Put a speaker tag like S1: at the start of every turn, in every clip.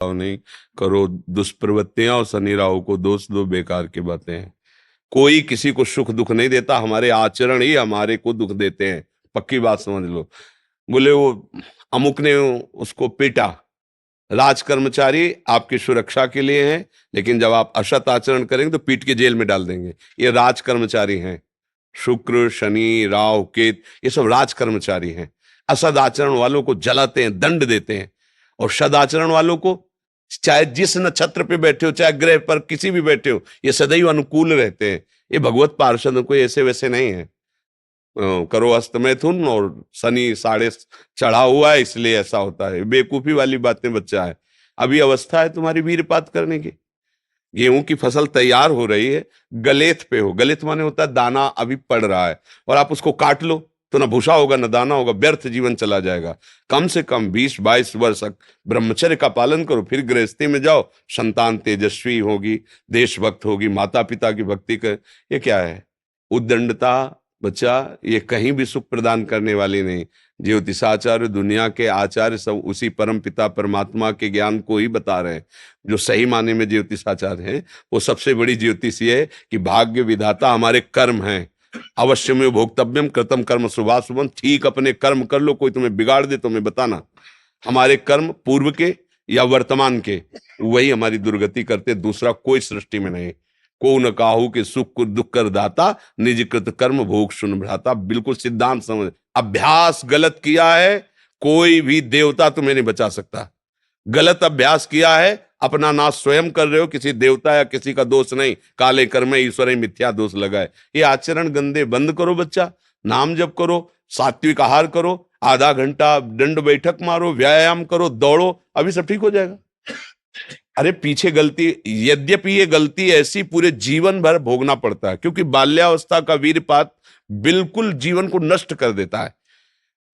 S1: नहीं करो दुष्प्रवृत्तियां और शनि राहु को दोष दो, बेकार की बातें हैं। कोई किसी को सुख दुख नहीं देता, हमारे आचरण ही हमारे को दुख देते हैं, पक्की बात समझ लो। बोले वो अमुक ने उसको पीटा, राज कर्मचारी आपकी सुरक्षा के लिए हैं, लेकिन जब आप असत आचरण करेंगे तो पीट के जेल में डाल देंगे। ये राज कर्मचारी हैं, शुक्र शनि राहु केत ये सब राज कर्मचारी हैं। असद आचरण वालों को जलाते हैं, दंड देते हैं, और सदाचरण वालों को चाहे जिस नक्षत्र पे बैठे हो, चाहे ग्रह पर किसी भी बैठे हो, ये सदैव अनुकूल रहते हैं। ये भगवत पार्षद कोई ऐसे वैसे नहीं है। करो अस्त मैथुन और शनि साढ़े चढ़ा हुआ है, इसलिए ऐसा होता है। बेवकूफी वाली बातें बच्चा है। अभी अवस्था है तुम्हारी वीरपात करने की। गेहूं की फसल तैयार हो रही है, गलेथ पे हो, गलेथ माने होता है दाना अभी पड़ रहा है, और आप उसको काट लो तो ना भूसा होगा ना दाना होगा, व्यर्थ जीवन चला जाएगा। कम से कम 20-22 वर्ष तक ब्रह्मचर्य का पालन करो, फिर गृहस्थी में जाओ। संतान तेजस्वी होगी, देशभक्त होगी, माता पिता की भक्ति कर। ये क्या है? उद्दंडता बच्चा, ये कहीं भी सुख प्रदान करने वाली नहीं। ज्योतिषाचार्य दुनिया के आचार्य सब उसी परम पिता परमात्मा के ज्ञान को ही बता रहे हैं। जो सही माने में ज्योतिषाचार्य हैं, वो सबसे बड़ी ज्योतिष ये है कि भाग्य विधाता हमारे कर्म हैं। अवश्य में भोक्तव्यम कृतम कर्म शुभाशुभम। ठीक अपने कर्म कर लो, कोई तुम्हें बिगाड़ दे तो मैं बताना। हमारे कर्म पूर्व के या वर्तमान के, वही हमारी दुर्गति करते, दूसरा कोई सृष्टि में नहीं। को न काहू के सुख को दुख कर दाता, निज कृत कर्म भोग सुन भ्राता। बिल्कुल सिद्धांत समझ। अभ्यास गलत किया है, कोई भी देवता तुम्हें नहीं बचा सकता। गलत अभ्यास किया है, अपना नाश स्वयं कर रहे हो, किसी देवता या किसी का दोष नहीं। काले कर्म ईश्वर ही मिथ्या दोष लगाए। ये आचरण गंदे बंद करो बच्चा, नाम जप करो, सात्विक आहार करो, आधा घंटा दंड बैठक मारो, व्यायाम करो, दौड़ो, अभी सब ठीक हो जाएगा। अरे पीछे गलती, यद्यपि ये गलती ऐसी पूरे जीवन भर भोगना पड़ता है, क्योंकि बाल्यावस्था का वीरपात बिल्कुल जीवन को नष्ट कर देता है।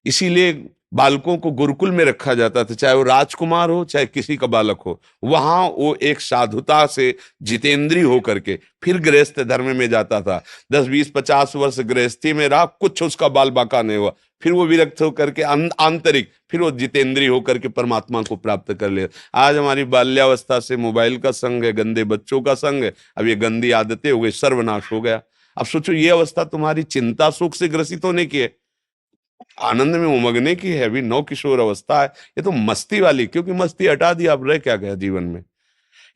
S1: इसीलिए बालकों को गुरुकुल में रखा जाता था, चाहे वो राजकुमार हो चाहे किसी का बालक हो। वहां वो एक साधुता से जितेंद्रीय होकर के फिर गृहस्थ धर्म में जाता था। 10-20-50 वर्ष गृहस्थी में रहा, कुछ उसका बाल बाका नहीं हुआ, फिर वो विरक्त होकर के आंतरिक, फिर वो जितेंद्रीय होकर के परमात्मा को प्राप्त कर लिया। आज हमारी बाल्यावस्था से मोबाइल का संग है, गंदे बच्चों का संग है, अब ये गंदी आदतें हो गई, सर्वनाश हो गया। अब सोचो, ये अवस्था तुम्हारी चिंता सुख से ग्रसित होने की है, आनंद में उमगने की है। अभी नौ किशोर अवस्था है, ये तो मस्ती वाली, क्योंकि मस्ती हटा दी, अब रह क्या गया जीवन में।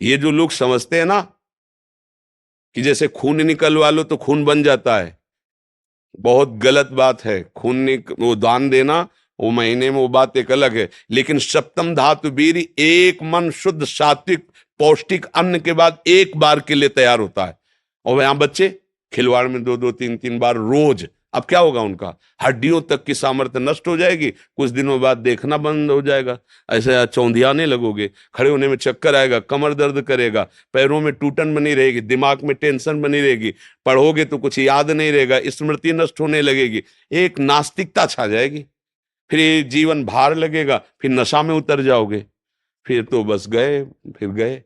S1: ये जो लोग समझते हैं ना कि जैसे खून निकलवा लो तो खून बन जाता है, बहुत गलत बात है। वो दान देना, वो महीने में वो बात एक अलग है, लेकिन सप्तम धातु वीर एक मन शुद्ध सात्विक पौष्टिक अन्न के बाद एक बार के लिए तैयार होता है। और यहां बच्चे खिलवाड़ में 2-2 3-3 बार रोज। अब क्या होगा? उनका हड्डियों तक की सामर्थ्य नष्ट हो जाएगी, कुछ दिनों बाद देखना बंद हो जाएगा, ऐसे चौंधियाने लगोगे, खड़े होने में चक्कर आएगा, कमर दर्द करेगा, पैरों में टूटन बनी रहेगी, दिमाग में टेंशन बनी रहेगी, पढ़ोगे तो कुछ याद नहीं रहेगा, स्मृति नष्ट होने लगेगी, एक नास्तिकता छा जाएगी, फिर जीवन भार लगेगा, फिर नशा में उतर जाओगे, फिर तो बस गए, फिर गए।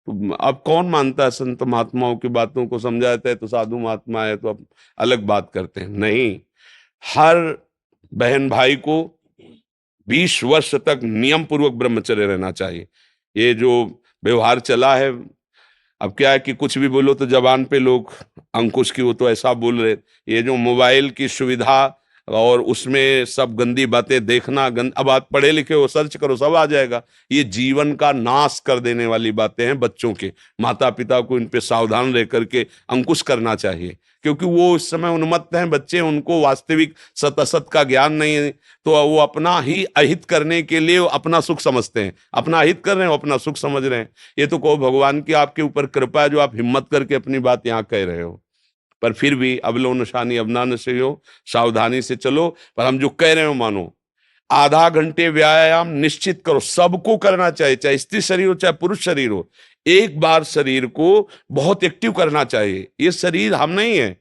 S1: तो अब कौन मानता है संत महात्माओं की बातों को? समझाते हैं तो साधु महात्मा है तो अब अलग बात करते हैं। नहीं, हर बहन भाई को 20 वर्ष तक नियम पूर्वक ब्रह्मचर्य रहना चाहिए। ये जो व्यवहार चला है, अब क्या है कि कुछ भी बोलो तो जबान पे लोग अंकुश की वो तो ऐसा बोल रहे। ये जो मोबाइल की सुविधा और उसमें सब गंदी बातें देखना, अब आप पढ़े लिखे हो, सर्च करो, सब आ जाएगा। ये जीवन का नाश कर देने वाली बातें हैं बच्चों के। माता पिता को इन पे सावधान रह करके अंकुश करना चाहिए, क्योंकि वो इस समय उन्मत्त हैं बच्चे, उनको वास्तविक सत असत का ज्ञान नहीं है, तो वो अपना ही अहित करने के लिए अपना सुख समझते हैं। अपना अहित कर रहे हैं, अपना सुख समझ रहे हैं। ये तो कहो भगवान की आपके ऊपर कृपा है जो आप हिम्मत करके अपनी बात यहाँ कह रहे हो। पर फिर भी अबलो नशानी अबना नशे हो, सावधानी से चलो। पर हम जो कह रहे हो मानो, आधा घंटे व्यायाम निश्चित करो, सबको करना चाहिए, चाहे स्त्री शरीर हो चाहे पुरुष शरीर हो। एक बार शरीर को बहुत एक्टिव करना चाहिए। ये शरीर हम नहीं है।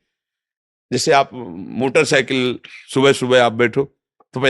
S1: जैसे आप मोटरसाइकिल सुबह सुबह आप बैठो तो पहले